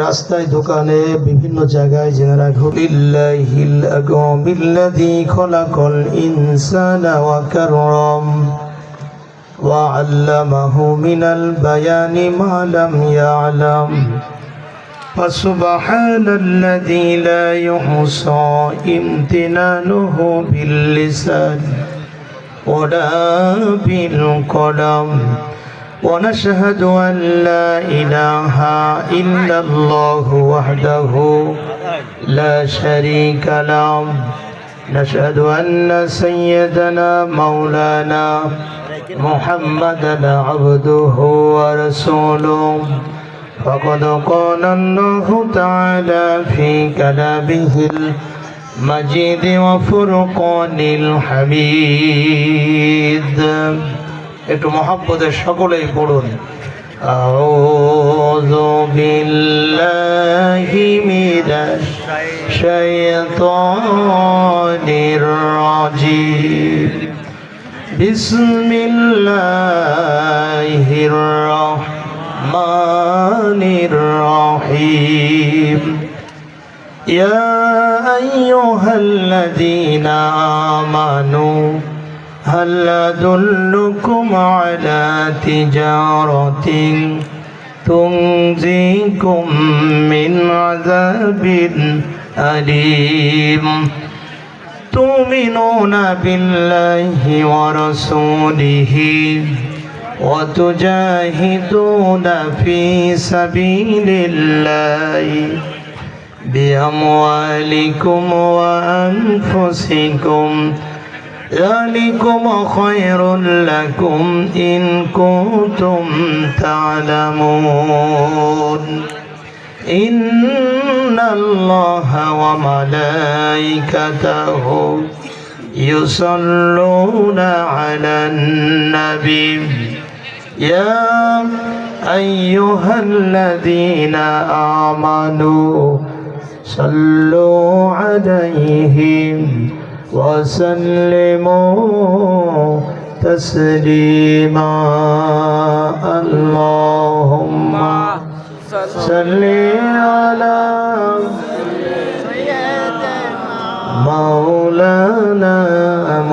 রাস্তায় দোকানে বিভিন্ন জায়গায় জেনারা ঘুরিল্লাহিল আগমিল্লাযী খলাকাল ইনসানা ওয়া কাররাম ওয়া আল্লামাহু মিনাল বায়ানি মা লাম ইয়ালাম ফাসুবহানাল্লাযী লা ইউহসা ইমতিনানুহু বিল লিসান ওয়ালা বিল কলম ونشهد أن لا إله إلا الله وحده لا شريك له نشهد أن سيدنا مولانا محمدا عبده ورسوله فقد قال الله تعالى في كلامه المجيد وفرقان الحميد একটু মহব্বতের সকলেই পড়ুন আউযু বিল্লাহি মিনাশ শাইতানির রাজিম বিসমিল্লাহির রাহমানির রাহিম ইয়া আইয়ুহাল্লাযীনা আমানু هل أدلكم على تجارة تنجيكم من عذاب أليم تؤمنون بالله ورسوله وتجاهدون في سبيل الله بأموالكم وأنفسكم ذلكم خير لكم إن كنتم تعلمون إن الله وملائكته يصلون على النبي يا أيها الذين آمنوا صلوا عليه وسلموا تسليما اللهم صل على مولانا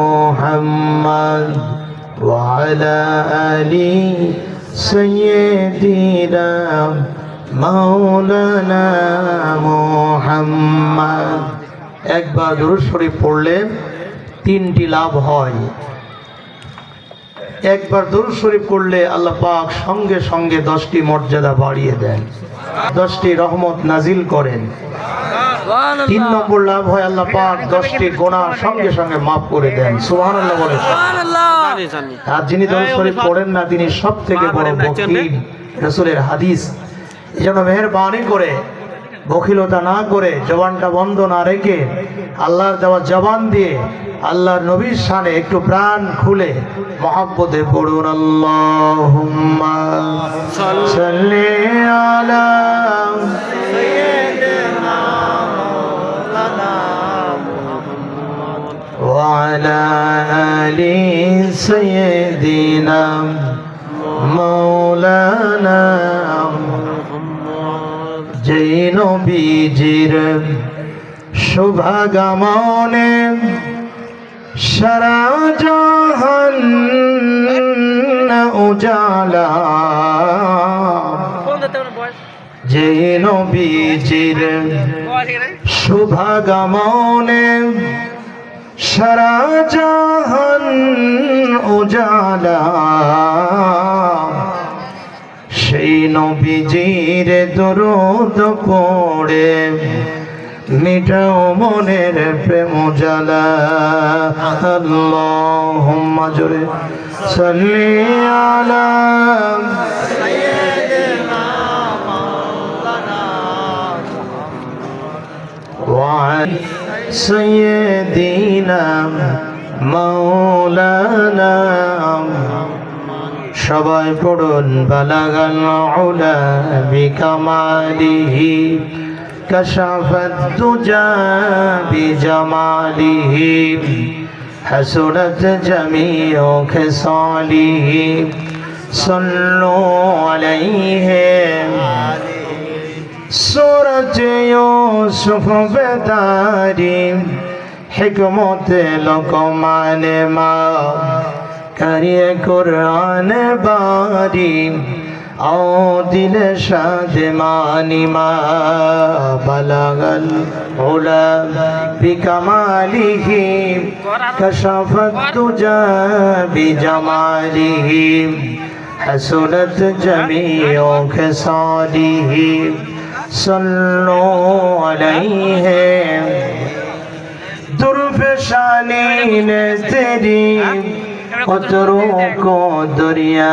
محمد وعلى آل سيدنا مولانا محمد একবার দুরূদ শরীফ পড়লে তিনটি লাভ হয়। একবার দুরূদ শরীফ পড়লে আল্লাহ পাক সঙ্গে সঙ্গে 10টি মর্যাদা বাড়িয়ে দেন, 10টি রহমত নাজিল করেন। 3 নম্বর লাভ হয় আল্লাহ পাক 10টি গুনাহ সঙ্গে সঙ্গে মাফ করে দেন। সুবহানাল্লাহ বলে সুবহানাল্লাহ। আর যিনি দুরূদ শরীফ পড়েন না তিনি সবথেকে বড় বখিল, রাসূলের হাদিস। এজন্য মেহেরবানি করে বখিলতা না করে জবানটা বন্ধ না রেখে আল্লাহর দেওয়া জবান দিয়ে আল্লাহর নবীর শানে একটু প্রাণ খুলে মহব্বতে পড়ুন আল্লাহুম্মা সাল্লি আলা সাইয়্যিদিনা মাওলানা মুহাম্মদ ওয়া আলা আলি সাইয়্যিদিনা মাওলানা যেই নবীজির শুভাগমনে সারা জাহান উজালা, যেই নবীজির শুভাগমনে সারা জাহান উজালা, সেই নবীজির দরুদ পড়ে মিটাও মনের প্রেম জ্বালা। আল্লাহুম্মা জোরে সাল্লি আলা সাইয়্যিদিনা মাওলানা ওয়া আলা সাইয়্যিদিনা মাওলানা। সবাই পড়ুন বালাগাল উলা বিকামালিহি কাশাফাত দুজা বিজামালিহি হাসুরাত জামিউ খিসালিহি सल्लु अलैहि सूरज यूसुफ बेदारी हिकमत लोकमान मा करिए कुरान बारी आओ दिल शादमानी मा बलगल उला बिकमालिही कशफत तुजा बिजमालिही हसनत जमीओ खसालिही सल्लु अलैहि दुर्फशानी ने तेरी कतरों को दरिया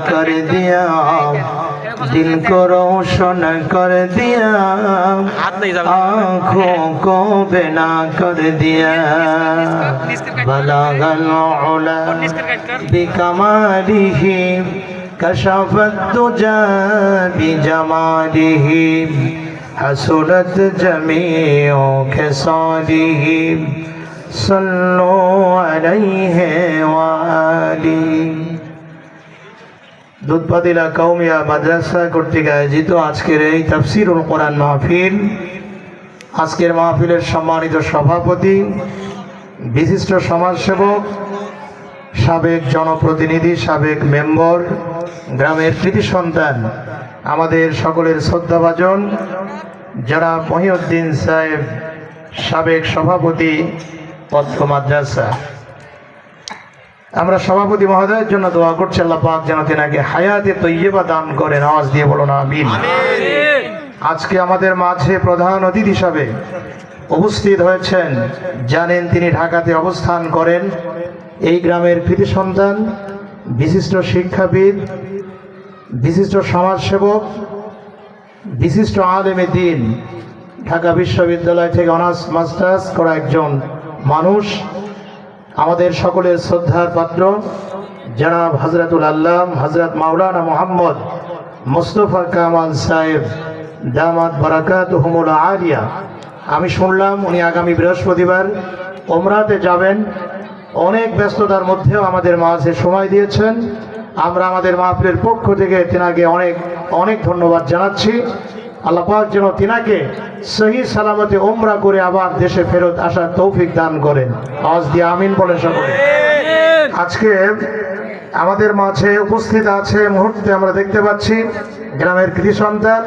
कर दिया दिल को रोशन कर दिया आँखों को बिना कर दिया बलगल उला बिकमालिही कशफत तुजा बिजमालिही हसनत जमीओ खसालिही सल्लु अलैहि वाली। দুধপাতিলা কওমিয়া মাদ্রাসা কর্তৃক আয়োজিত আজকের এই তাফসীরুল কোরআন মাহফিল, আজকের মাহফিলের সম্মানিত সভাপতি, বিশিষ্ট সমাজসেবক, সাবেক জনপ্রতিনিধি, সাবেক মেম্বার, গ্রামের কৃতি সন্তান, আমাদের সকলের শ্রদ্ধাভাজন জনাব মহিউদ্দিন সাহেব, সাবেক সভাপতি পদ্ম মাদ্রাসা। আমরা সভাপতি মহোদয়ের জন্য দোয়া করছি, আল্লাহ পাক যেন তেনাকে হায়াতে তৈয়বা দান করেন। আওয়াজ দিয়ে বলুন আমিন। আজকে আমাদের মাঝে প্রধান অতিথি হিসাবে উপস্থিত হয়েছেন, জানেন তিনি ঢাকাতে অবস্থান করেন, এই গ্রামের কৃতি সন্তান, বিশিষ্ট শিক্ষাবিদ, বিশিষ্ট সমাজসেবক, বিশিষ্ট আলেমে দ্বীন, ঢাকা বিশ্ববিদ্যালয় থেকে অনার্স মাস্টার্স করা একজন মানুষ, আমাদের সকলের শ্রদ্ধার পাত্র জনাব হযরতুল আল্লাম হযরত মাওলানা মোহাম্মদ মুস্তাফা কামাল সাহেব দামাত বারাকাতুহুমুল আলিয়া। আমি শুনলাম উনি আগামী বৃহস্পতিবার ওমরাতে যাবেন। অনেক ব্যস্ততার মধ্যেও আমাদের মাঝে সময় দিয়েছেন। আমরা আমাদের মাহফিলের পক্ষ থেকে তেনাকে অনেক অনেক ধন্যবাদ জানাচ্ছি। আল্লাহ পাক যেন তিনাকে সহি সালামতে ওমরা করে আবার দেশে ফেরত আসার তৌফিক দান করেন। আওয়াজ দিয়ে আমিন বলেন সকলে। আজকে আমাদের মাঝে উপস্থিত আছে, মুহূর্তে আমরা দেখতে পাচ্ছি গ্রামের কৃতি সন্তান,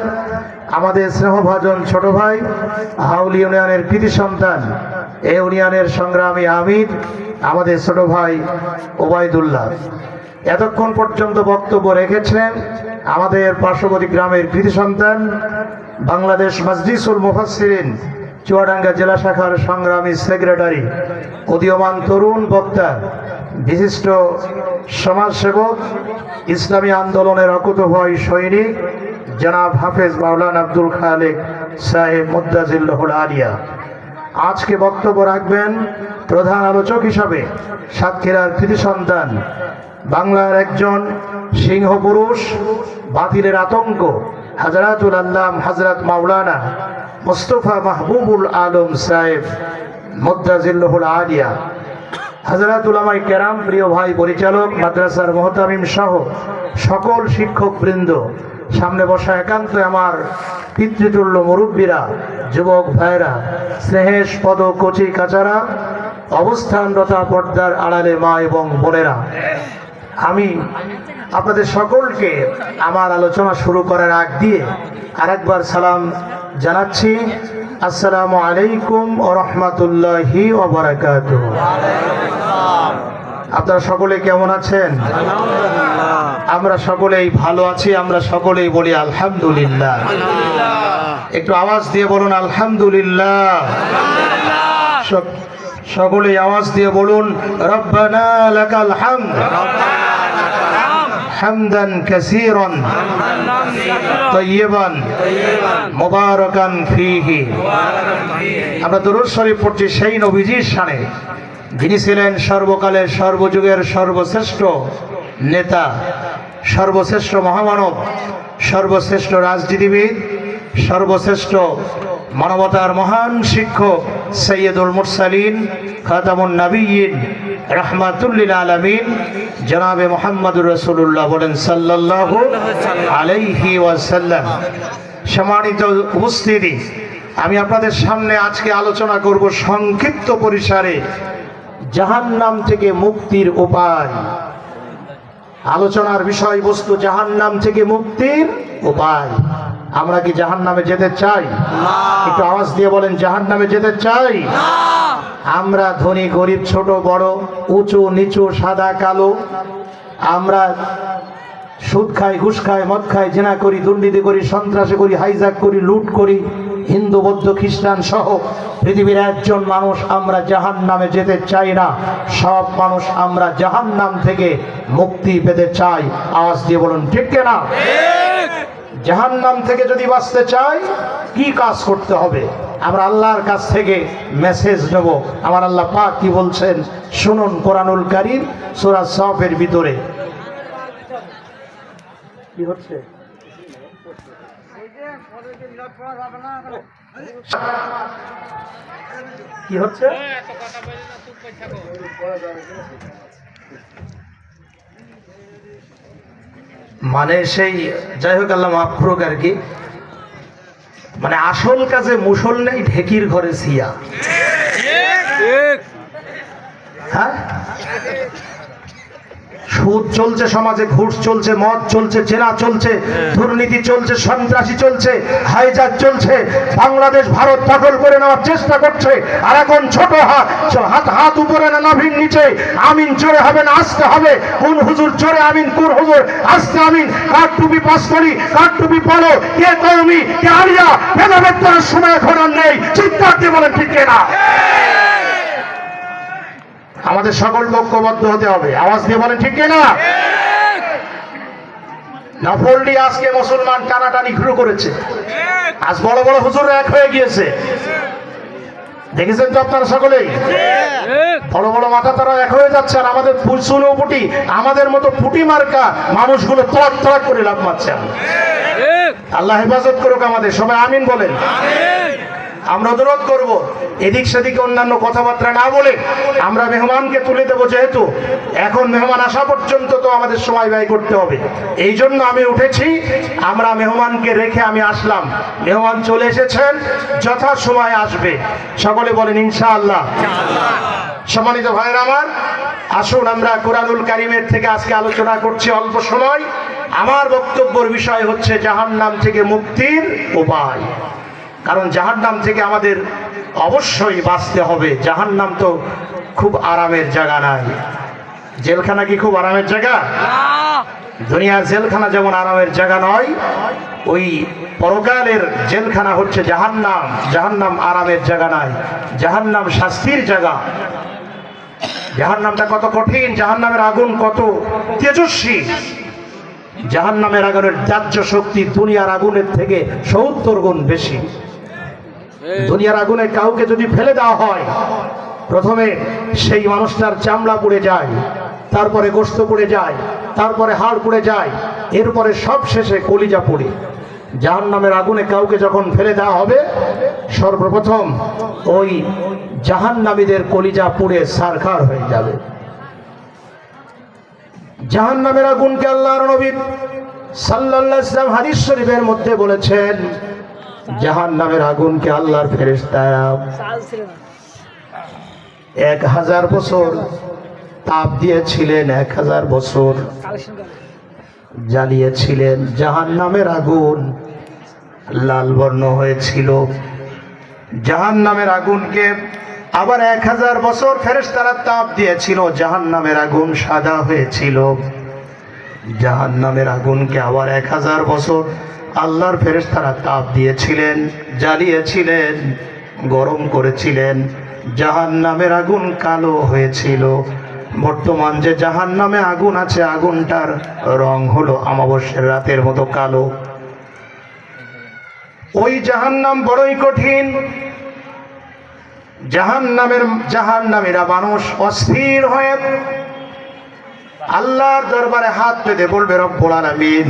আমাদের স্নেহভাজন ছোট ভাই, হাউল ইউনিয়নের কৃতি সন্তান, এই ইউনিয়নের সংগ্রামী আমির, আমাদের ছোট ভাই ওবায়দুল্লাহ। এতক্ষণ পর্যন্ত বক্তব্য রেখেছেন আমাদের পার্শ্ববর্তী গ্রামের কৃতি সন্তান, বাংলাদেশ মাজলিসুল মুফাসসিরিন চুয়াডাঙ্গা জেলা শাখার সংগ্রামী সেক্রেটারি, উদীয়মান তরুণ বক্তা, বিশিষ্ট সমাজসেবক, ইসলামী আন্দোলনের অকুতোভয় সৈনিক জনাব হাফেজ মাওলানা আব্দুল খালেক সাহেব মুদ্দাজিল্লাহুল আলিয়া। আজকে বক্তব্য রাখবেন প্রধান আলোচক হিসাবে সাতক্ষীরার কৃতি সন্তান, বাংলার একজন সিংহ পুরুষ, বাতিলের আতঙ্ক, হযরতুল আল্লাম হযরত মাওলানা মুস্তাফা মাহবুবুল আলম সাহেব মুদ্দাজিল্লাহুল আলিয়া। হযরত উলামায়ে কেরাম, প্রিয় ভাই পরিচালক, মাদ্রাসার মুহতামিম সহ সকল শিক্ষক বৃন্দ, সামনে বসা একান্ত আমার পিতৃতুল্য মুরব্বীরা, যুবক ভাইরা, স্নেহেশ পদ কচি কাচারা, অবস্থানরত পর্দার আড়ালে মা এবং বোনেরা, আমি আপনাদের সকলকে আমার আলোচনা শুরু করার আগ দিয়ে আরেকবার সালাম জানাচ্ছি। আসসালামু আলাইকুম ওয়া রাহমাতুল্লাহি ওয়া বারাকাতুহু। আপনারা সকলে কেমন আছেন? আমরা সকলেই ভালো আছি, আমরা সকলেই বলি আলহামদুলিল্লাহ। একটু আওয়াজ দিয়ে বলুন আলহামদুলিল্লাহ। সকলেই আওয়াজ দিয়ে বলুন রব্বানা লাকাল হামদ হামদান কাসীরান তাইয়িবান মুবারাকান ফীহি। আমরা দরুদ শরীফ পড়ছি সেই নবীজির শানে, যিনি ছিলেন সর্বকালের সর্বযুগের সর্বশ্রেষ্ঠ নেতা, সর্বশ্রেষ্ঠ মহামানব, সর্বশ্রেষ্ঠ রাজনীতিবিদ, সর্বশ্রেষ্ঠ মানবতার মহান শিক্ষক সৈয়দুল মুরসালিন খাতামুন নবিয়্যিন রাহমাতুল লিল আলামিন জনাবে মুহাম্মদুর রাসূলুল্লাহ বলেন সাল্লাল্লাহু আলাইহি ওয়াসাল্লাম। সম্মানিত উপস্থিতি, আমি আপনাদের সামনে আজকে আলোচনা করব সংক্ষিপ্ত পরিসরে জাহান্নাম থেকে মুক্তির উপায়। আলোচনার বিষয়বস্তু জাহান্নাম থেকে মুক্তির উপায়। আমরা কি জাহান্নামে যেতে চাই? একটু আওয়াজ দিয়ে বলেন, জাহান্নামে যেতে চাই? আমরা ধনী গরিব ছোট বড় উঁচু নিচু সাদা কালো, আমরা সুদ খাই ঘুষ খাই মদ খাই জেনা করি দুর্নীতি করি সন্ত্রাসী করি হাইজ্যাক করি লুট করি হিন্দু বৌদ্ধ খ্রিস্টান সহ পৃথিবীর একজন মানুষ আমরা জাহান্নামে যেতে চাই না। সব মানুষ আমরা জাহান্নাম থেকে মুক্তি পেতে চাই। আওয়াজ দিয়ে বলুন ঠিক কিনা? জাহান্নাম থেকে যদি বাঁচতে চাই কি কাজ করতে হবে? আমরা আল্লাহর কাছ থেকে মেসেজ নেব। আমার আল্লাহ পাক কি বলছেন শুনুন, কোরআনুল কারীম সূরা সাফের ভিতরে কি হচ্ছে? কি হচ্ছে? মানে সেই যাই হোক আল্লাহ মাফ করুক আর কি, মানে আসল কাজে মুসল নেই ঢেকির ঘরে সিয়া। হ্যাঁ, সুদ চলছে সমাজে, ঘুষ চলছে, মদ চলছে, জেনা চলছে, দুর্নীতি চলছে, সন্ত্রাসী চলছে, হাইজ্যাক চলছে। বাংলাদেশ ভারত দখল করে নেওয়ার চেষ্টা করছে। আর এখন ছোট হাত উপরে না নাভির নিচে আমিন জোরে হবে না আসতে হবে। কোন হুজুর জোরে আমিন, কোন হুজুর আসতে আমিন। কার টুপি পাস করি, কার টুপি পড়ো, কে কওমি, কে আলিয়া, ভেদাভেদ করার সময় এখন আর নেই। চিৎকার দিয়ে বলেন ঠিক কিনা? আমাদের সকল ঐক্যবদ্ধ হতে হবে। আওয়াজ দিয়ে বলেন ঠিক কিনা? নফল আজকে মুসলমান টানাটানি শুরু করেছে। আজ বড় বড় হুজুররা এক হয়ে গিয়েছে, দেখেছেন তো আপনারা সকলেই। বড় বড় মাথা তারা এক হয়ে যাচ্ছে, আর আমাদের পুলসুনো পুটি আমাদের মতো পুটি মার্কা মানুষগুলো তড়াক তড়াক করে লাভ মারছে। আল্লাহ হেফাজত করুক আমাদের। সবাই আমিন বলেন। আমরা অনুরোধ করব এদিক সেদিকে অন্যান্য কথাবার্তা না বলে আমরা মেহমানকে তুলে দেবো। যেহেতু এখন মেহমান আসা পর্যন্ত তো আমাদের সময় ব্যয় করতে হবে, এই জন্য আমি উঠেছি। আমরা মেহমানকে রেখে আমি আসলাম। মেহমান চলে এসেছেন, যথা সময় আসবে। সকলে বলেন ইনশাআল্লাহ। সম্মানিত ভাইরা আমার, আসুন আমরা কোরআনুল কারীমের থেকে আজকে আলোচনা করছি অল্প সময়। আমার বক্তব্যের বিষয় হচ্ছে জাহান্নাম থেকে মুক্তির উপায়। কারণ জাহান্নাম থেকে আমাদের অবশ্যই বাঁচতে হবে। জাহান্নাম তো খুব আরামের জায়গা নাই। জেলখানা কি খুব আরামের জায়গা? দুনিয়ার জেলখানা যেমন আরামের জায়গা নয়, ওই পরকালের জেলখানা হচ্ছে জাহান্নাম। জাহান্নাম আরামের জায়গা নাই, জাহান্নাম শাস্তির জায়গা। জাহান্নামটা কত কঠিন, জাহান্নামের আগুন কত তেজস্বী। জাহান্নামের আগুনের দাহ্য শক্তি দুনিয়ার আগুনের থেকে 70 গুণ বেশি। দুনিয়ার আগুনে কাউকে যদি ফেলে দেওয়া হয়, প্রথমে সেই মানুষটার চামড়া পুড়ে যায়, তারপরে গোশত পুড়ে যায়, তারপরে হাড় পুড়ে যায়, এরপরে সব শেষে কলিজা পুড়ে। জাহান্নামের আগুনে কাউকে যখন ফেলে দেওয়া হবে, সর্বপ্রথম ওই জাহান্নামীদের কলিজা পুড়ে ছারখার হয়ে যাবে। জাহান্নামের আগুনকে আল্লাহর নবী সাল্লাল্লাহু আলাইহি ওয়াসাল্লাম হাদিস শরীফের মধ্যে বলেছেন, জাহান্নামের আগুনকে আল্লাহর ফেরেশতারা 1000 বছর তাপ দিয়েছিলেন, 1000 বছর জ্বালিয়েছিলেন। জাহান্নামের আগুন লাল বর্ণ হয়েছিল। জাহান্নামের আগুনকে আবার 1000 বছর ফেরেশতারা তাপ দিয়েছিল, জাহান্নামের আগুন সাদা হয়েছিল। জাহান্নামের আগুনকে আবার 1000 বছর আল্লাহর ফেরেশতারা তাপ দিয়েছিলেন, জ্বালিয়েছিলেন, গরম করেছিলেন। জাহান্নামের আগুন কালো হয়েছিল। বর্তমান যে জাহান্নামে আগুন আছে, আগুনটার রং হলো অমাবস্যার রাতের মতো কালো। ওই জাহান্নাম বড়ই কঠিন। জাহান্নামীরা মানুষ অস্থির হয়ে আল্লাহর দরবারে হাত পেতে বলবে, রব্বুল আলামিন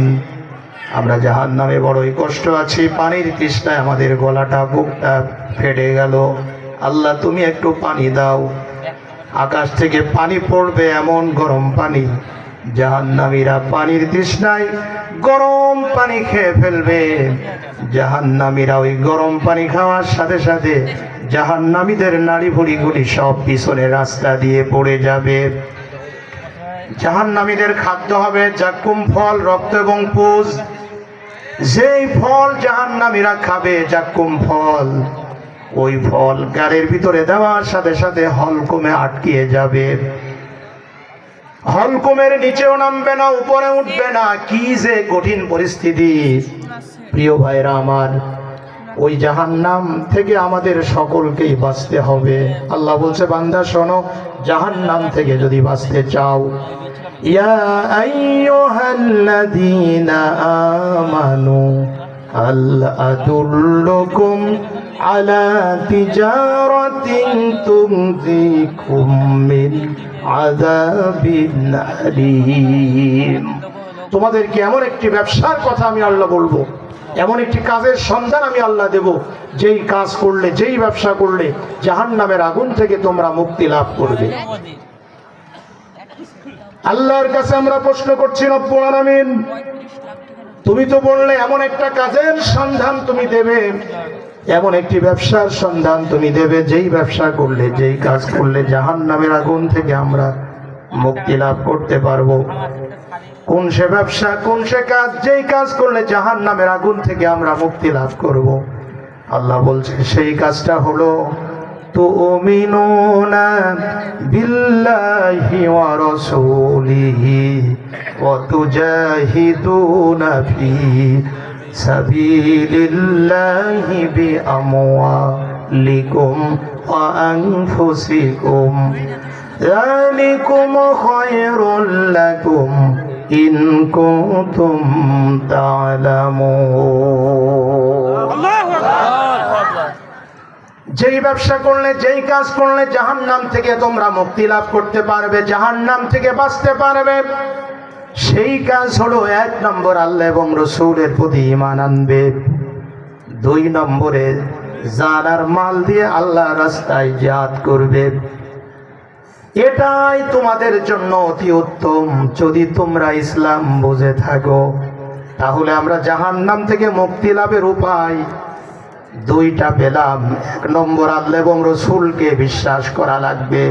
আমরা জাহান্নামে বড়ই কষ্ট আছি, পানির তৃষ্ণায় আমাদের গলাটা বুকটা ফেটে গেল। আল্লাহ তুমি একটু পানি দাও। আকাশ থেকে পানি পড়বে, এমন গরম পানি, জাহান্নামীরা পানির তৃষ্ণায় গরম পানি খেয়ে ফেলবে। জাহান্নামীরা ওই গরম পানি খাওয়ার সাথে সাথে জাহান্নামীদের নাড়ি ভুড়িগুলি সব পিছনের রাস্তা দিয়ে পড়ে যাবে। জাহান্নামীদের খাদ্য হবে জাক্কুম ফল, রক্ত এবং পুজ। যেই ফল জাহান্নামীরা খাবে, জাক্কুম ফল, ওই ফল গালের ভিতরে দেওয়ার সাথে সাথে হলকমে আটকিয়ে যাবে। হলকমের নিচেও নামবে না, উপরে উঠবে না। কি যে কঠিন পরিস্থিতি প্রিয় ভাইরা আমার। ওই জাহান্নাম থেকে আমাদের সকলকেই বাঁচতে হবে। আল্লাহ বলছে, বান্দা শোনো, জাহান্নাম থেকে যদি বাঁচতে চাও, ইয়া আইয়ুহাল্লাযীনা আমানু হাল আদুল্লুকুম আলা তিজারাতিন তুনজিকুম মিন আযাবিন আলীম। তোমাদেরকে এমন একটি ব্যবসার কথা আমি আল্লাহ বলবো, এমন একটি কাজের সন্ধান আমি আল্লাহ দেব, যেই কাজ করলে, যেই ব্যবসা করলে জাহান্নামের আগুন থেকে তোমরা মুক্তি লাভ করবে। আল্লাহর কাছে আমরা প্রশ্ন করছি, রব্বুল আলামিন, তুমি তো বললে এমন একটা কাজের সন্ধান তুমি দেবে, এমন একটি ব্যবসার সন্ধান তুমি দেবে, যেই ব্যবসা করলে, যেই কাজ করলে জাহান্নামের আগুন থেকে আমরা মুক্তি লাভ করতে পারবো। কোন সে ব্যবসা, কোন সে কাজ, যেই কাজ করলে জাহান্নামের আগুন থেকে আমরা মুক্তি লাভ করব? আল্লাহ বলছে, সেই কাজটা হলো তুমিনুনা বিল্লাহি ওয়া রাসূলিহি ওয়া তুজাহিদুনা ফি সাবিলিল্লাহি বিআমওয়ালিকুম ওয়া আনফুসিকুম যালিকুম খায়রুল লাকুম ইন কুনতুম তা'লামুন। যেই ব্যবসা করলে, যেই কাজ করলে জাহান্নাম থেকে তোমরা মুক্তি লাভ করতে পারবে, জাহান্নাম থেকে বাঁচতে পারবে, সেই কাজ হলো 1 নম্বর আল্লাহ এবং রসুলের প্রতি ঈমান আনবে। 2 নম্বরে জান আর মাল দিয়ে আল্লাহর রাস্তায় জিহাদ করবে। এটাই তোমাদের জন্য অতি উত্তম। যদি তোমরা ইসলাম বুঝে থাকো, তাহলে আমরা জাহান্নাম থেকে মুক্তি লাভের উপায় 2টা পেলাম। 1 নম্বর আল্লাহ এবং রসুলকে বিশ্বাস করা লাগবে।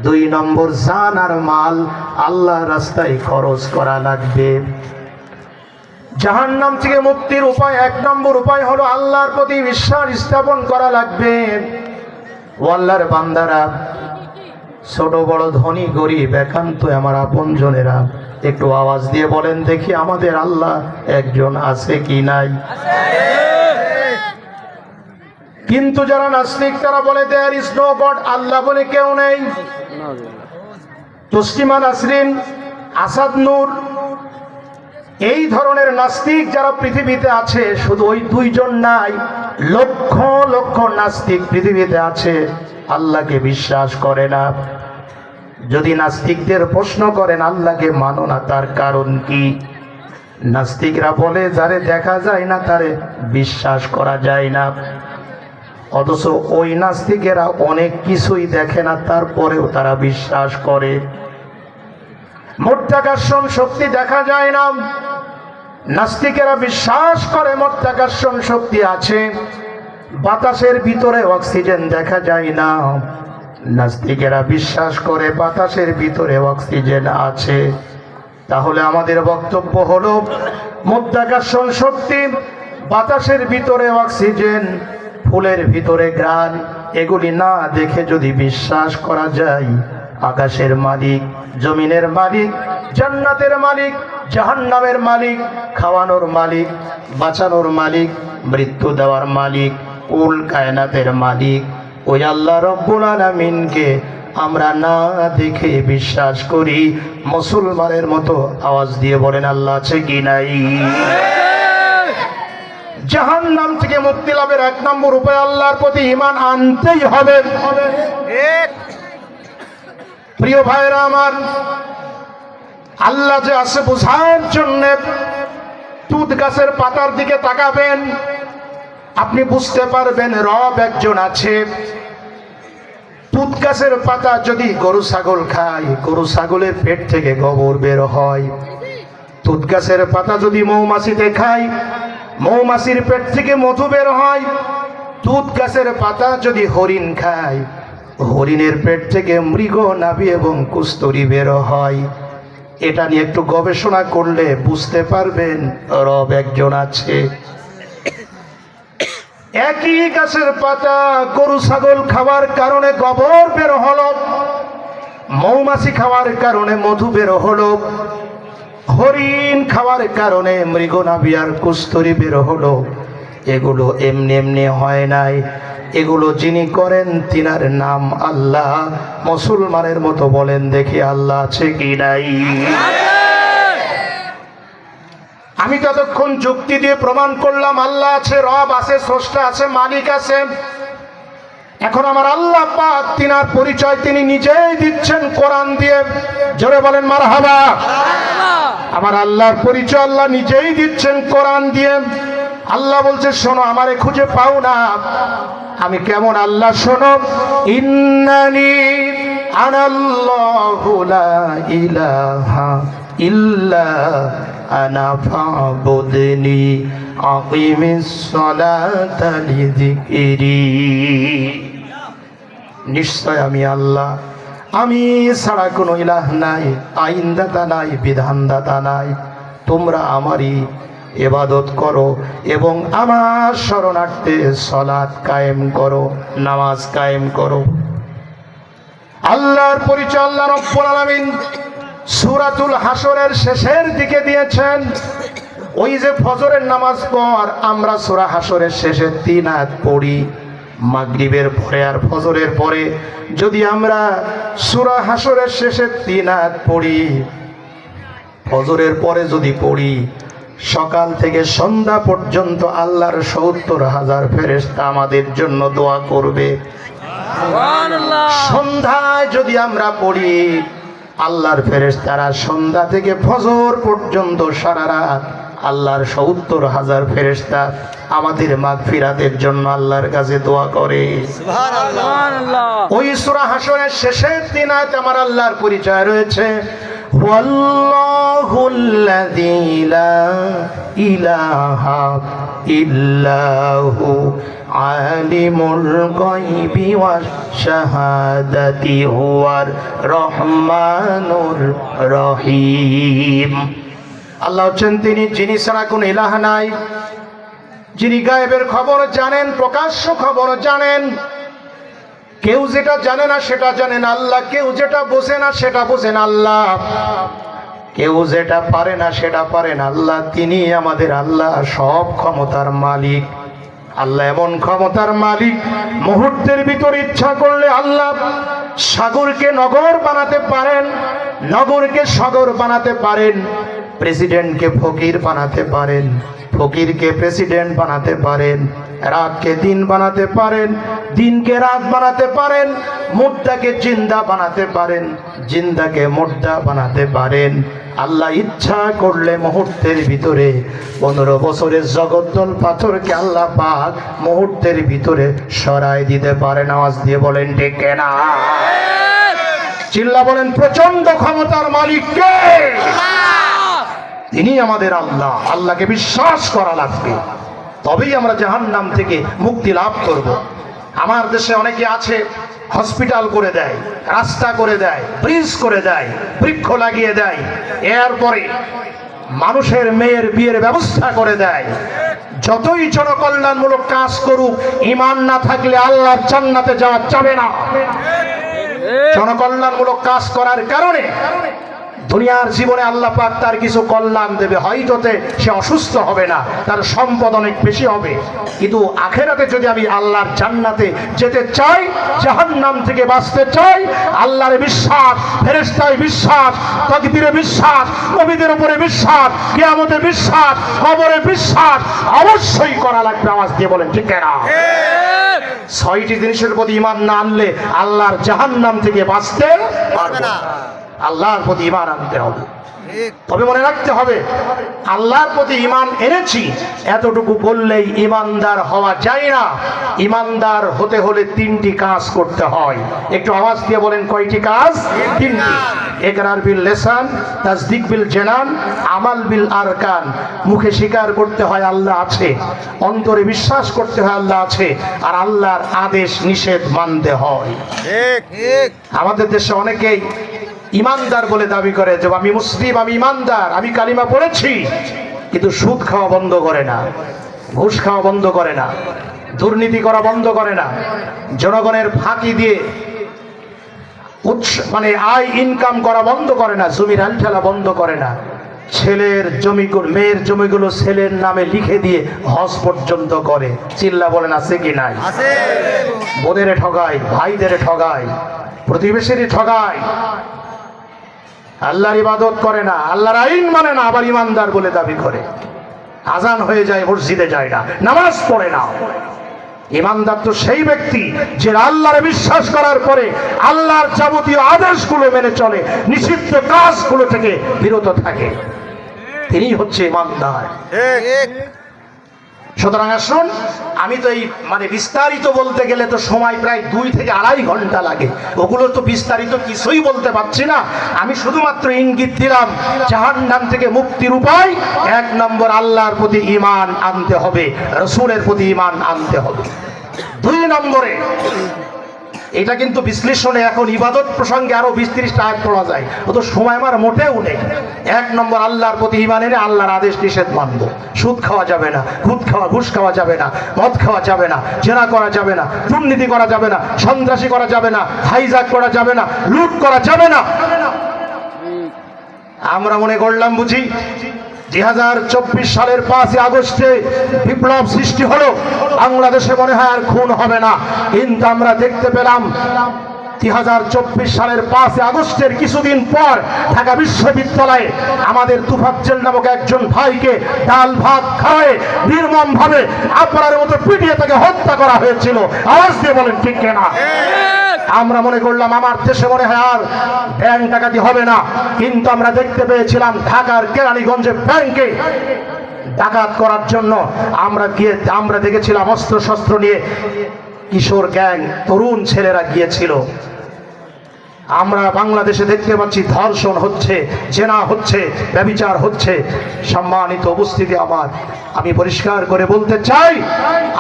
2 নম্বর জান আর মাল আল্লাহর রাস্তায় খরচ করা লাগবে। জাহান্নাম থেকে মুক্তির উপায় 1 নম্বর উপায় হলো আল্লাহর প্রতি বিশ্বাস স্থাপন করা লাগবে। ও আল্লাহর বান্দারা, ছোট বড়, ধনী গরিব, একান্ত আমার আপনজনেরা, একটু আওয়াজ দিয়ে বলেন দেখি, আমাদের আল্লাহ একজন আছে কি নাই? কিন্তু যারা নাস্তিক তারা বলে দেয়ার ইজ নো গড, আল্লাহ বলে কেউ নেই। তসলিমা নাসরিন, আসাদ নূর, এই ধরনের নাস্তিক যারা পৃথিবীতে আছে, শুধু ওই 2 জন নাই, লক্ষ লক্ষ নাস্তিক পৃথিবীতে আছে, আল্লাহকে বিশ্বাস করে না। যদি নাস্তিকদের প্রশ্ন করেন আল্লাহকে মানো না, তার কারণ কি? নাস্তিকরা বলে যারে দেখা যায় না তারে বিশ্বাস করা যায় না। অথচ ওই নাস্তিকেরা অনেক কিছুই দেখে না, তারপরেও তারা বিশ্বাস করে। মধ্যাকর্ষণ শক্তি দেখা যায় না, নাস্তিকেরা বিশ্বাস করে মধ্যাকর্ষণ শক্তি আছে। বাতাসের ভিতরে অক্সিজেন দেখা যায় না, নাস্তিকেরা বিশ্বাস করে বাতাসের ভিতরে অক্সিজেন আছে। তাহলে আমাদের বক্তব্য হলো, মধ্যাকর্ষণ শক্তি, বাতাসের ভিতরে অক্সিজেন, ফুলের ভিতরে ঘ্রাণ, এগুলি না দেখে যদি বিশ্বাস করা যায় আকাশের মালিক, জমিনের মালিক, জান্নাতের মালিক, জাহান্নামের মালিক, খাওয়ানোর মালিক, বাঁচানোর মালিক, মৃত্যু দেওয়ার মালিক, কুল কায়নাতের মালিক, ওই আল্লাহ রব্বুল আলামিনকে আমরা না দেখে বিশ্বাস করি, মুসলমানের মতো আওয়াজ দিয়ে বলেন আল্লাহ আছে কি নাই? জাহান্নাম থেকে মুক্তি লাভের 1 নম্বর উপায় আল্লাহর প্রতি ঈমান আনতেই হবে। প্রিয় ভাইরা আমার, আল্লাহ যে আছে বোঝার জন্য তুত গাছের পাতার দিকে তাকাবেন, আপনি বুঝতে পারবেন রব একজন আছে। তুত গাছের পাতা যদি গরু ছাগল খায়, গরু ছাগলের পেট থেকে গোবর বের হয়। তুত গাছের পাতা যদি মৌমাছিতে খায়, মৌমাছির পেট থেকে মধু বের হয়। তুত গাছের পাতা যদি হরিণ খায়, হরিণের পেট থেকে মৃগ নাভি এবং কুস্তরি বের হয়। এটা নিয়ে একটু গবেষণা করলে বুঝতে পারবেন রব একজন আছে। একই গাছের পাতা গরু ছাগল খাওয়ার কারণে গোবর বের হলো, মৌমাছি খাওয়ার কারণে মধু বের হলো, হরিণ খাওয়ার কারণে মৃগনাভি আর কুস্তরি বের হলো। এগুলো এমনি এমনি হয় নাই, এগুলো যিনি করেন তিনার নাম আল্লাহ। মুসলমানের মতো বলেন দেখি আল্লাহ আছে কি নাই? আমি ততক্ষণ যুক্তি দিয়ে প্রমাণ করলাম আল্লাহ আছে, রব আছে, স্রষ্টা আছে, মালিক আছে। এখন আমার আল্লাহ পাক তিনার পরিচয় তিনি নিজেই দিচ্ছেন কোরআন দিয়ে। জোরে বলেন মারহাবা। আমার আল্লাহর পরিচয় আল্লাহ নিজেই দিচ্ছেন কোরআন দিয়ে। আল্লাহ বলছে শোনো, আমারে খুঁজে পাও না, আমি কেমন আল্লাহ শোনো। ইন্নানি আনাল্লাহু লা ইলাহা ইল্লা আনা ফাবুদনি আকিমিস সালাতা লিযিকরি। নিশ্চয় আমি আল্লাহ, আমি ছাড়া কোনো ইলাহ নাই, আইনদাতা নাই, বিধানদাতা নাই। তোমরা আমারই ইবাদত করো এবং আমার শরণার্থে সালাত কায়েম করো, নামাজ কায়েম করো। আল্লাহর পরিচয় আল্লাহ রাব্বুল আলামিন সূরাতুল হাসরের শেষের দিকে দিয়েছেন। ওই যে ফজরের নামাজ পর আমরা সূরা হাসরের শেষে 3 আয়াত পড়ি, মাগরিবের পরে আর ফজরের পরে যদি আমরা সূরা হাসরের শেষে 3 আয়াত পড়ি, ফজরের পরে যদি পড়ি, সকাল থেকে সন্ধ্যা পর্যন্ত আল্লাহর 70,000 ফেরেশতা আমাদের জন্য দোয়া করবে। সন্ধ্যায় যদি আমরা পড়ি, আল্লাহর ফেরেশতারা সন্ধ্যা থেকে ফজর পর্যন্ত সারা রাত আল্লাহর 70,000 ফেরেশতা আমাদের মাগফিরাতের জন্য আল্লাহর কাছে দোয়া করে। সুবহানাল্লাহ। ওই সূরা হাসরের শেষের 3 আয়াত আমার আল্লাহর পরিচয় রয়েছে, ওয়াল্লাহুল্লাযী লা ইলাহা ইল্লাহু আলিমুল গায়বি ওয়াশ শাহাদাতি হুয়ার রহমানুর রহিম। আল্লাহ হচ্ছেন তিনি যিনি ছাড়া কোনো ইলাহ নাই, যিনি গায়েবের খবর জানেন, প্রকাশ্য খবর জানেন। কেউ যেটা জানে না সেটা জানেন আল্লাহ, কেউ যেটা বোঝে না সেটা বোঝেন আল্লাহ, কেউ যেটা পারে না সেটা পারেন আল্লাহ। তিনি আমাদের আল্লাহ, সব ক্ষমতার মালিক। আল্লাহ এমন ক্ষমতার মালিক, মুহূর্তের ভিতর ইচ্ছা করলে আল্লাহ সাগরকে নগর বানাতে পারেন, নগরকে সাগর বানাতে পারেন, প্রেসিডেন্টকে ফকির বানাতে পারেন, ফকিরকে প্রেসিডেন্ট বানাতে পারেন, রাতকে দিন বানাতে পারেন, দিনকে রাত বানাতে পারেন, মুর্দাকে জিন্দা বানাতে পারেন, জিন্দাকে মুর্দা বানাতে পারেন। আল্লাহ ইচ্ছা করলে মুহূর্তের ভিতরে 15 বছরের জগদ্দল পাথরকে আল্লাহ পাক মুহূর্তের ভিতরে সরাই দিতে পারেন। আওয়াজ দিয়ে বলেন ঠিক না? চিল্লা বলেন প্রচন্ড ক্ষমতার মালিক কে? তিনি আমাদের আল্লাহ। আল্লাহকে বিশ্বাস করা লাগবে, তবেই আমরা জাহান্নাম থেকে মুক্তি লাভ করব। আমার দেশে অনেকে আছে হসপিটাল করে দেয়, রাস্তা করে দেয়, ব্রিজ করে দেয়, বৃক্ষ লাগিয়ে দেয়, এরপরে মানুষের মেয়ের বিয়ের ব্যবস্থা করে দেয়। যতই জনকল্যাণমূলক কাজ করুক, ঈমান না থাকলে আল্লাহর জান্নাতে যাওয়া যাবে না। জনকল্যাণমূলক কাজ করার কারণে দুনিয়ার জীবনে আল্লাহ পাক তার কিছু কল্যাণ দেবে, হয়তোতে সে অসুস্থ হবে না, তার সম্পদ অনেক বেশি হবে। কিন্তু আখেরাতে যদি আমি আল্লাহর জান্নাতে যেতে চাই, জাহান্নাম থেকে বাঁচতে চাই, আল্লাহর বিশ্বাস, ফেরেশতায় বিশ্বাস, তাকদীরে বিশ্বাস, নবীদের উপরে বিশ্বাস, কিয়ামতে বিশ্বাস, কবরে বিশ্বাস অবশ্যই করা লাগবে। আওয়াজ দিয়ে বলেন ঠিক না? 6টি জিনিসের প্রতি ঈমান না আনলে আল্লাহর জাহান্নাম থেকে বাঁচতে পারবে না। আল্লাহর প্রতি ঈমান আনতে হবে। তবে মনে রাখতে হবে আল্লাহর প্রতি ঈমান এনেছি এতটুকু বললেই ঈমানদার হওয়া যায় না। ঈমানদার হতে হলে তিনটি কাজ করতে হয়। একটু আওয়াজ দিয়ে বলেন কয়টি কাজ? তিনটি। ইকরার বিল লিসান, তাসদিক বিল জানান, আমাল বিল আরকান। মুখে স্বীকার করতে হয় আল্লাহ আছে, অন্তরে বিশ্বাস করতে হয় আল্লাহ আছে, আর আল্লাহর আদেশ নিষেধ মানতে হয়। আমাদের দেশে অনেকেই ইমানদার বলে দাবি করে যে আমি মুসলিম, আমি ইমানদার, আমি কালিমা পড়েছি, কিন্তু সুদ খাওয়া বন্ধ করে না, ঘুষ খাওয়া বন্ধ করে না, দুর্নীতি করা বন্ধ করে না, জনগণের ফাঁকি দিয়ে মানে আয় ইনকাম করা বন্ধ করে না, জমির আল ঠেলা বন্ধ করে না, ছেলের জমিগুলো মেয়ের জমিগুলো ছেলের নামে লিখে দিয়ে হজ পর্যন্ত করে। চিল্লা বলেন আছে কি নাই? বোনেরে ঠগায়, ভাইদের ঠগায়, প্রতিবেশীরই ঠগায়, আল্লাহর ইবাদত করে না, আল্লাহর আইন মানে না, আবার ইমানদার বলে দাবি করে। আজান হয়ে যায় মসজিদে যায় না, নামাজ পড়ে না। ইমানদার তো সেই ব্যক্তি যে আল্লাহরে বিশ্বাস করার পরে আল্লাহর যাবতীয় আদেশগুলো মেনে চলে, নিষিদ্ধ কাজগুলো থেকে বিরত থাকে, তিনি হচ্ছে ইমানদার। সুতরাং আসুন, আমি তো এই মানে বিস্তারিত বলতে গেলে তো সময় প্রায় 2 থেকে আড়াই ঘন্টা লাগে, ওগুলো তো বিস্তারিত কিছুই বলতে পারছি না। আমি শুধুমাত্র ইঙ্গিত দিলাম জাহান্নাম থেকে মুক্তির উপায়। 1 নম্বর আল্লাহর প্রতি ঈমান আনতে হবে, রাসূলের প্রতি ঈমান আনতে হবে। 2 নম্বরে, এটা কিন্তু বিশ্লেষণে এখন ইবাদত প্রসঙ্গে আরো 20-30টা আয়াত পড়া যায়, ও তো সময় আমার মোটেও নেই। 1 নম্বর আল্লাহর প্রতি ঈমান এনে আল্লাহর আদেশ নিষেধ মানব। সুদ খাওয়া যাবে না, ঘুষ খাওয়া যাবে না, মদ খাওয়া যাবে না, জেনা করা যাবে না, দুর্নীতি করা যাবে না, সন্ত্রাসী করা যাবে না, হাইজাক করা যাবে না, লুট করা যাবে না। আমরা মনে করলাম বুঝি 2024 সালের 5 আগস্টে বিপ্লব সৃষ্টি হলো, বাংলাদেশে মনে হয় আর খুন হবে না, কিন্তু আমরা দেখতে পেলাম 2024 সালের 5 আগস্টের কিছুদিন পর ঢাকা বিশ্ববিদ্যালয়ে আমাদের তুফাজ্জল নামক একজন ভাইকে ডাল ভাত খাওয়ায় নির্মম ভাবে আপনার মতো পিটিয়ে তাকে হত্যা করা হয়েছিল। আওয়াজ দিয়ে বলেন ঠিক কিনা? আমরা মনে করলাম আমার দেশে মনে হয় আর ব্যাংক ডাকাতি হবে না, কিন্তু আমরা দেখতে পেয়েছিলাম ঢাকার কেরানীগঞ্জে ব্যাংকে ডাকাত করার জন্য আমরা দেখেছিলাম অস্ত্র শস্ত্র নিয়ে কিশোর গ্যাং, তরুণ ছেলেরা গিয়েছিল। আমরা বাংলাদেশে দেখতে পাচ্ছি ধর্ষণ হচ্ছে, জেনা হচ্ছে, ব্যভিচার হচ্ছে। সম্মানিত উপস্থিতি আমার, আমি পরিষ্কার করে বলতে চাই,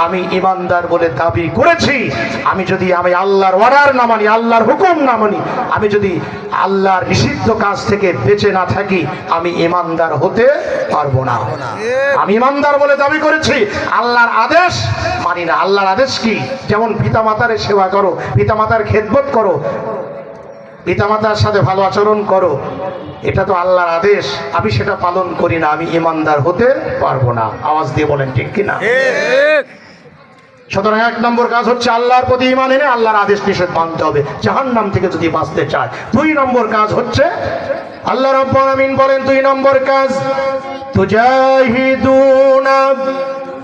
আমি ইমানদার বলে দাবি করেছি। আমি আল্লাহর অর্ডার না মানি, আল্লাহর হুকুম না মানি, আমি যদি আল্লাহর নিষিদ্ধ কাজ থেকে বেঁচে না থাকি, আমি ইমানদার হতে পারবো না। আমি ইমানদার বলে দাবি করেছি, আল্লাহর আদেশ মানি না। আল্লাহর আদেশ কি? যেমন পিতামাতার সেবা করো, পিতামাতার খেদমত করো, পিতামাতার সাথে ভালো আচরণ করো, এটা তো আল্লাহর আদেশ। আমি সেটা পালন করি না, আমি ইমানদার হতে পারবো না। আওয়াজ দিয়ে বলেন ঠিক কিনা? সুতরাং 1 নম্বর কাজ হচ্ছে আল্লাহর প্রতি ঈমান এনে আল্লাহর আদেশ নিষেধ মানতে হবে জাহান্নাম থেকে যদি বাঁচতে চায়। 2 নম্বর কাজ হচ্ছে, আল্লাহ রাব্বুল আমিন বলেন 2 নম্বর কাজ, তুজাহিদুনা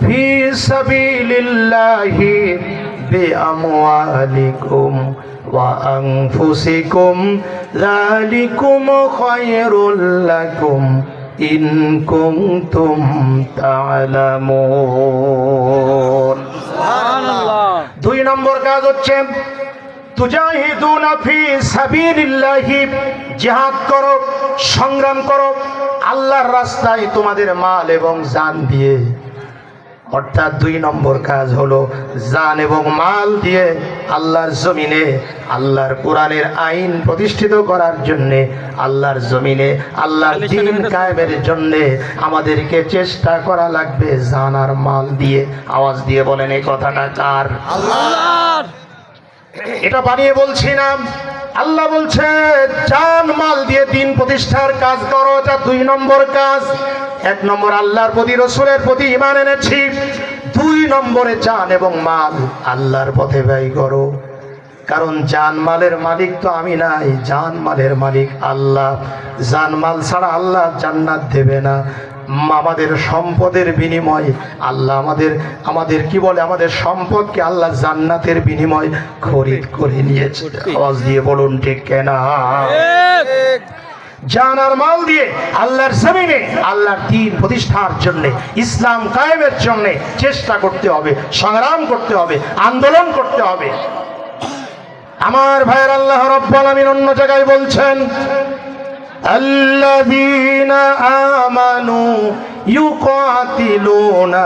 ফি সাবিলিল্লাহি বিআমওয়ালিকুম ওয়া আনফুসিকুম যালিকুম খায়রুল লাকুম ইন কুনতুম তা'লামুন। সুবহানাল্লাহ। 2 নম্বর কাজ হচ্ছে তুজাহিদুনা ফি সাবিলিল্লাহি, জিহাদ করো, সংগ্রাম করো আল্লাহর রাস্তায় তোমাদের মাল এবং জান দিয়ে। অর্থাৎ 2 নম্বর কাজ হলো জান এবং মাল দিয়ে আল্লাহর জমিনে আল্লাহর কোরআনের আইন প্রতিষ্ঠিত করার জন্য, আল্লাহর জমিনে আল্লাহর দ্বীন কায়েমের জন্য আমাদেরকে চেষ্টা করা লাগবে জান আর মাল দিয়ে। আওয়াজ দিয়ে বলেন এই কথাটা কার? আল্লাহর। এটা বানিয়ে বলছি না, আল্লাহ বলছে জান মাল দিয়ে দ্বীন প্রতিষ্ঠার কাজ করো, এটা 2 নম্বর কাজ। 1 নম্বর আল্লাহর প্রতি রাসূলের প্রতি ঈমান এনেছি, 2 নম্বরে জান এবং মাল আল্লাহর পথে ব্যয় করো। কারণ জান মালের মালিক তো আমি নাই, জান মালের মালিক আল্লাহ। জান মাল ছাড়া আল্লাহ জান্নাত দেবে না। আমাদের সম্পদের বিনিময়ে আল্লাহ আমাদের কি বলে, আমাদের সম্পদকে আল্লাহ জান্নাতের বিনিময় খরিদ করে নিয়েছে। আওয়াজ দিয়ে বলুন ঠিক কিনা? জান আর মাল দিয়ে আল্লাহর জমিনে আল্লাহর দ্বীন প্রতিষ্ঠার জন্য, ইসলাম কায়েমের জন্য চেষ্টা করতে হবে, সংগ্রাম করতে হবে, আন্দোলন করতে হবে। আমার ভাইয়ের, আল্লাহ রাব্বুল আলামিন অন্য জায়গায় বলছেন, আল্লাযীনা আমানু ইউকাতিলুনা